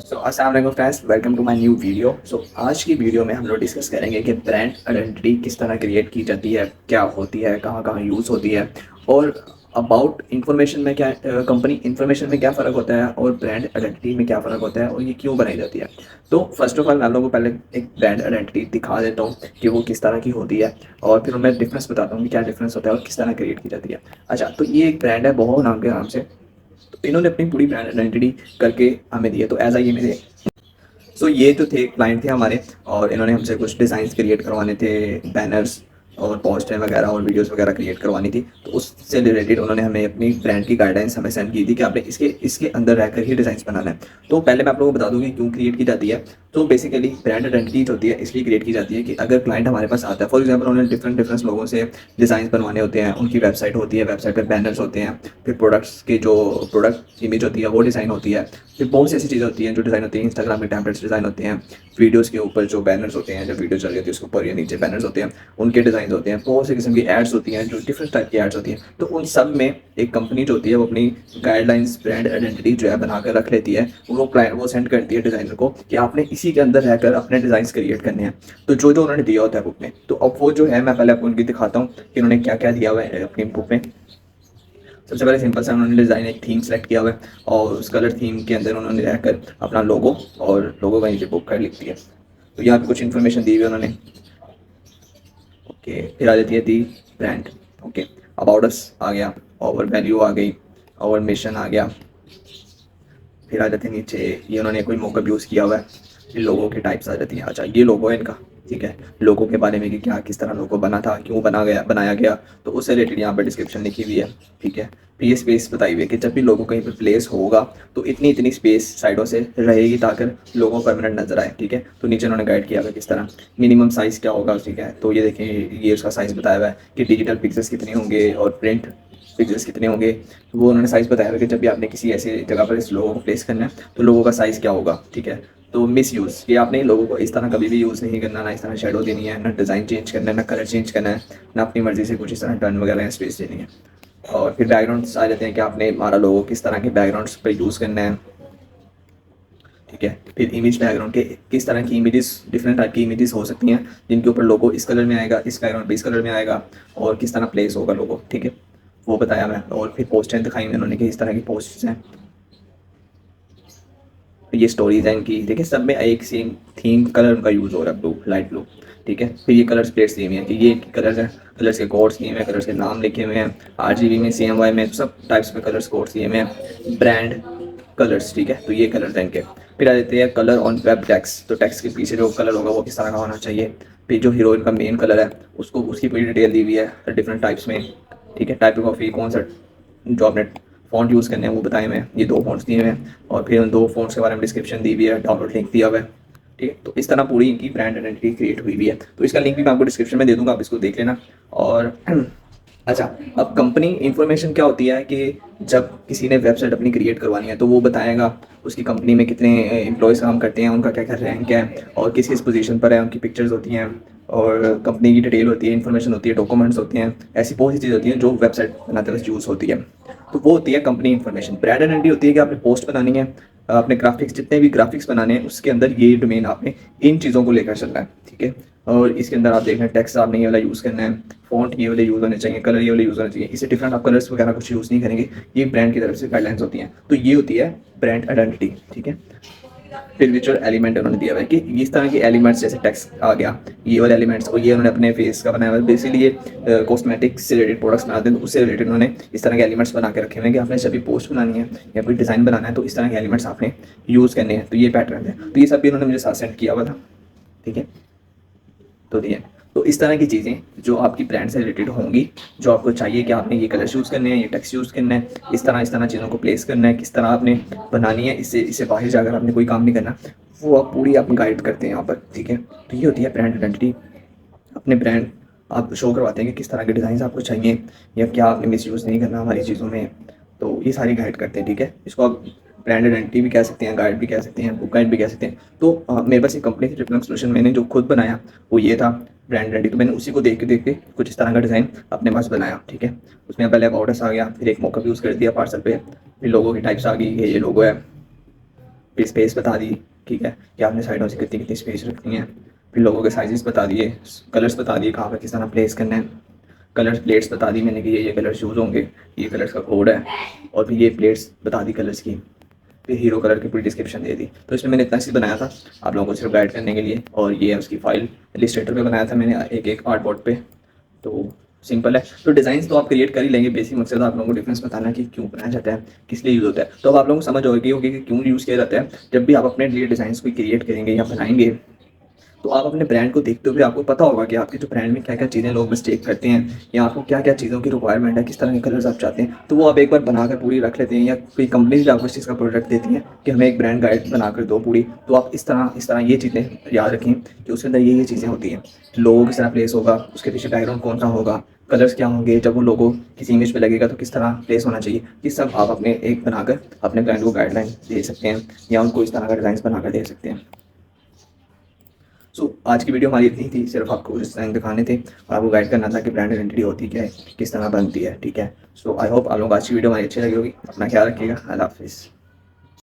अस्सलाम वालेकुम friends, welcome to my new video. आज की वीडियो में हम लोग डिस्कस करेंगे कि ब्रांड आइडेंटिटी किस तरह क्रिएट की जाती है, क्या होती है, कहाँ कहाँ यूज़ होती है और अबाउट इंफॉर्मेशन में क्या कंपनी इंफॉर्मेशन में क्या फ़र्क होता है और ब्रांड आइडेंटिटी में क्या फ़र्क होता है और ये क्यों बनाई जाती है। तो फर्स्ट ऑफ ऑल मैं आप लोगों को पहले एक ब्रांड आइडेंटिटी दिखा देता हूँ कि वो किस तरह की होती है और फिर मैं डिफरेंस बताता हूँ कि क्या डिफरेंस होता है और किस तरह क्रिएट की जाती है। अच्छा, तो ये एक ब्रांड है बोहो नाम के नाम से। तो इन्होंने अपनी पूरी ब्रांड आइडेंटिटी करके हमें दी है। तो एज ये मेरे ये तो थे क्लाइंट थे हमारे और इन्होंने हमसे कुछ डिज़ाइंस क्रिएट करवाने थे, बैनर्स और पोस्टर वगैरह और वीडियोस वगैरह क्रिएट करवानी थी। तो उससे रिलेटेड उन्होंने हमें अपनी ब्रांड की गाइडेंस हमें सेंड की थी कि आपने इसके इसके अंदर रहकर ही डिज़ाइंस बनाना है। तो पहले मैं आप लोगों को बता दूँ कि क्यों क्रिएट की जाती है। तो बेसिकली ब्रांड आइडेंटिटी जो होती है इसलिए क्रिएट की जाती है कि अगर क्लाइंट हमारे पास आता है, फॉर एग्जाम्पल उन्होंने डिफरेंट डिफरेंट लोगों से डिज़ाइन बनवाने होते हैं, उनकी वेबसाइट होती है, वेबसाइट पर बैनर्स होते हैं, फिर प्रोडक्ट्स की जो प्रोडक्ट इमेज होती है वो डिज़ाइन होती है, फिर बहुत सी ऐसी चीज़ें होती हैं जो डिज़ाइन होती हैं, इंस्टाग्राम के टेम्पलेट्स डिज़ाइन होते हैं, वीडियोस के ऊपर जो बैनर्स होते हैं, जब वीडियो चल रही होती है उसके ऊपर या नीचे बैनर्स होते हैं, उनके डिज़ाइन होते हैं, बहुत से किस्म की एड्स होती हैं जो डिफरेंट टाइप की एड्स होती हैं। तो उन सब में एक कंपनी जो होती है वो अपनी गाइडलाइंस ब्रांड आइडेंटिटी जो है बना कर रख लेती है। वो क्लाइंट वो सेंड करती है डिज़ाइनर को कि आपने इसी के अंदर रहकर अपने डिज़ाइन क्रिएट करने हैं। तो जो जो उन्होंने दिया होता है बुक में, तो अब वो जो है मैं पहले आपको उनकी दिखाता हूँ कि उन्होंने क्या क्या दिया हुआ है अपनी बुक में। सबसे पहले सिंपल सा उन्होंने डिज़ाइन एक थीम सेलेक्ट किया हुआ है और उस कलर थीम के अंदर उन्होंने रहकर अपना लोगो और लोगो का नीचे बुक कर लिख दिया। तो यहाँ पे कुछ इन्फॉर्मेशन दी हुई है उन्होंने। ओके, फिर आ जाती है the brand. Okay, about us आ गया, ओवर वैल्यू आ गई, ओवर मिशन आ गया। फिर आ जाते हैं नीचे, ये उन्होंने कोई मॉकअप यूज़ किया हुआ है, फिर लोगो के टाइप्स आ जाती हैं। अच्छा, ये लोगो है इनका, ठीक है। लोगो के बारे में कि क्या किस तरह लोगो बना था, क्यों बनाया गया, तो उससे रिलेटेड यहाँ पे डिस्क्रिप्शन लिखी हुई है, ठीक है। फिर ये स्पेस बताई हुई है कि जब भी लोगो कहीं पर प्लेस होगा तो इतनी इतनी स्पेस साइडों से रहेगी ताकि लोगो परमानेंट नजर आए, ठीक है। तो नीचे उन्होंने गाइड किया हुआ है किस तरह मिनिमम साइज़ क्या होगा, ठीक है। तो ये देखें, ये उसका साइज़ बताया हुआ है कि डिजिटल पिक्चर्स कितने होंगे और प्रिंट पिक्चर्स कितने होंगे। तो वो उन्होंने साइज़ बताया हुआ है कि जब भी आपने किसी ऐसी जगह पर इस लोगो को प्लेस करना है तो लोगों का साइज़ क्या होगा, ठीक है। तो मिस यूज़ ये आपने लोगों को इस तरह कभी भी यूज़ नहीं करना, ना इस तरह शेडो देनी है, ना डिज़ाइन चेंज करना है, ना कलर चेंज करना है, ना अपनी मर्ज़ी से कुछ इस तरह टर्न वगैरह स्पेस देनी है। और फिर बैकग्राउंड्स आ जाते हैं कि आपने हमारा लोगो किस तरह के बैकग्राउंड्स पर यूज़ करना है, ठीक है। फिर इमेज बैकग्राउंड के किस तरह की इमेजेस, डिफरेंट टाइप की इमेजेस हो सकती हैं जिनके ऊपर लोगो इस कलर में आएगा, इस बैकग्राउंड पे इस कलर में आएगा और किस तरह प्लेस होगा लोगो, ठीक है। वो बताया मैं। और फिर पोस्टें दिखाई हैं उन्होंने कि इस तरह की पोस्ट्स हैं, ये स्टोरीज हैं इनकी, देखिए सब में एक सेम थीम कलर उनका यूज़ हो रहा है, ब्लू, लाइट ब्लू, ठीक है। फिर ये कलर्स प्लेट्स दिए हुए हैं कि ये कलर्स हैं, कलर्स के कोड्स दिए हुए हैं, कलर्स के नाम लिखे हुए हैं, RGB में, CMY में, सब टाइप्स में कलर्स कोड्स दिए हुए हैं, ब्रांड कलर्स, ठीक है। तो ये कलर्स हैं इनके। फिर आ जाते हैं कलर ऑन वेब टेक्स्ट। तो टेक्स्ट के पीछे जो कलर होगा वो किस तरह का होना चाहिए। फिर जो हीरोइन का मेन कलर है उसको उसकी पूरी डिटेल दी हुई है डिफरेंट टाइप्स में, ठीक है। टाइपोग्राफी कौन सा जो आपने फ़ॉन्ट यूज़ करने हैं वो बताए हुए हैं, ये 2 फ़ॉन्ट्स दिए हुए हैं और फिर उन 2 फ़ॉन्ट्स के बारे में डिस्क्रिप्शन दी हुई है, डाउनलोड लिंक दिया हुआ है, ठीक है। तो इस तरह पूरी इनकी ब्रांड आइडेंटिटी क्रिएट हुई हुई है। तो इसका लिंक भी मैं आपको डिस्क्रिप्शन में दे दूँगा, आप इसको देख लेना। और अच्छा, अब कंपनी इन्फॉर्मेशन क्या होती है कि जब किसी ने वेबसाइट अपनी क्रिएट करवानी है तो वो बताएगा उसकी कंपनी में कितने एम्प्लॉयज़ काम करते हैं, उनका क्या क्या रैंक है और किस किस पोजीशन पर है, उनकी पिक्चर्स होती हैं और कंपनी की डिटेल होती है, इन्फॉर्मेशन होती है, डॉक्यूमेंट्स होते हैं, ऐसी बहुत सी चीज़ होती हैं जो वेबसाइट बनाते वक्त यूज़ होती है। तो वो होती है कंपनी इन्फॉर्मेशन। ब्रांड आइडेंटिटी होती है कि आपने पोस्ट बनानी है, आपने ग्राफिक्स, जितने भी ग्राफिक्स बनाने हैं उसके अंदर ये डोमेन आपने इन चीज़ों को लेकर चलना है, ठीक है। और इसके अंदर आप देख रहे हैं टेक्स्ट आपने ये वाला यूज़ करना है, फ़ॉन्ट ये वाले यूज़ होने चाहिए, कलर ये वाले यूज़ होने चाहिए, इससे डिफरेंट आप कलर्स वगैरह कुछ यूज़ नहीं करेंगे, ये ब्रांड की तरफ से गाइडलाइंस होती हैं। तो ये होती है ब्रांड आइडेंटिटी, ठीक है। फिर विजुअल एलिमेंट उन्होंने दिया हुआ है कि इस तरह के एलिमेंट्स, जैसे टेक्स्ट आ गया, ये वाले एलिमेंट्स, और ये उन्होंने अपने फेस का बनाया हुआ है। बेसिकली ये कॉस्मेटिक्स से रिलेटेड प्रोडक्ट्स बनाते हैं तो उससे रिलेटेड उन्होंने इस तरह के एलिमेंट्स बना के रखे हुए हैं कि आपने जब भी पोस्ट बनानी है या कोई डिज़ाइन बनाना है तो इस तरह के एलिमेंट्स आपने यूज़ करने हैं। तो ये पैटर्न है, तो ये सब भी उन्होंने मुझे साथ सेंड किया हुआ था, ठीक है। तो दिए। तो इस तरह की चीज़ें जो आपकी ब्रांड से रिलेटेड होंगी, जो आपको चाहिए कि आपने ये कलर यूज़ करने हैं, ये टेक्स्ट यूज़ करना है, इस तरह चीज़ों को प्लेस करना है, किस तरह आपने बनानी है, इससे इससे बाहर जाकर आपने कोई काम नहीं करना, वो आप पूरी आप गाइड करते हैं यहाँ पर, ठीक है। तो ये होती है ब्रांड आइडेंटिटी। अपने ब्रांड आप शो करवाते हैं कि किस तरह के डिज़ाइन आपको चाहिए या क्या आपने मिस यूज़ नहीं करना हमारी चीज़ों में। तो ये सारी गाइड करते हैं, ठीक है। इसको आप ब्रांड आइडेंटिटी भी कह सकते हैं, गाइड भी कह सकते हैं, बुक गाइड भी कह सकते हैं। तो मेरे पास एक कंपनी थी ट्रिपल सोल्यूशन, मैंने जो खुद बनाया वो ये था ब्रांड आइडेंटिटी। तो मैंने उसी को देख के कुछ इस तरह का डिज़ाइन अपने पास बनाया, ठीक है। उसमें पहले अबाउट अस आ गया, फिर एक मॉकअप यूज़ कर दिया पार्सल पे, फिर लोगो की टाइप्स आ गई, ये लोगो है, स्पेस बता दी, ठीक है, कि आपने साइडों से कितनी कितनी स्पेस रखनी है। फिर लोगों के साइजेस बता दिए, कलर्स बता दिए कहाँ पर किस तरह प्लेस करना है। कलर प्लेट्स बता दी मैंने कि ये कलर्स यूज़ होंगे, ये कलर्स का कोड है। और फिर ये प्लेट्स बता दी कलर्स की। फिर हीरो कलर की पूरी डिस्क्रिप्शन दे दी। तो इसमें मैंने इतना सी बनाया था आप लोगों को सिर्फ गाइड करने के लिए। और ये है उसकी फाइल, इलिस्ट्रेटर पे बनाया था मैंने एक एक आर्टबोर्ड पे। तो सिंपल है। तो डिज़ाइंस तो आप क्रिएट कर ही लेंगे, बेसिक मकसद आप लोगों को डिफरेंस बताना कि क्यों बनाया जाता है, किस लिए यूज़ होता है। तो अब आप लोगों को समझ होगी कि क्यों यूज़ किया जाता है। जब भी आप अपने लिए डिज़ाइंस को क्रिएट करेंगे या बनाएंगे, तो आप अपने ब्रांड को देखते हुए आपको पता होगा कि आपके जो ब्रांड में क्या क्या चीज़ें लोग मिस्टेक करते हैं, या आपको क्या क्या चीज़ों की रिक्वायरमेंट है, किस तरह के कलर्स आप चाहते हैं। तो वो आप एक बार बनाकर पूरी रख लेते हैं, या कोई कंपनी भी आपको इस चीज़ का प्रोडक्ट देती है कि हमें एक ब्रांड गाइड बनाकर दो पूरी। तो आप इस तरह ये चीज़ें याद रखें कि उसके अंदर ये चीज़ें होती हैं। लोगो किस तरह प्लेस होगा, उसके पीछे बैकग्राउंड कौन सा होगा, कलर्स क्या होंगे, जब वो लोगो किसी इमेज पे लगेगा तो किस तरह प्लेस होना चाहिए। ये सब आप अपने एक बनाकर अपने ब्रांड को गाइडलाइन दे सकते हैं, या उनको इस तरह का डिज़ाइन बनाकर दे सकते हैं। आज की वीडियो हमारी इतनी थी, सिर्फ आपको कुछ डिज़ाइन दिखाने थे और आपको गाइड करना था कि ब्रांड आइडेंटिटी होती क्या है, किस तरह बनती है, ठीक है। आई होप आप लोगों को आज की वीडियो हमारी अच्छी लगी होगी। अपना ख्याल रखिएगा। अल्लाह हाफिज़।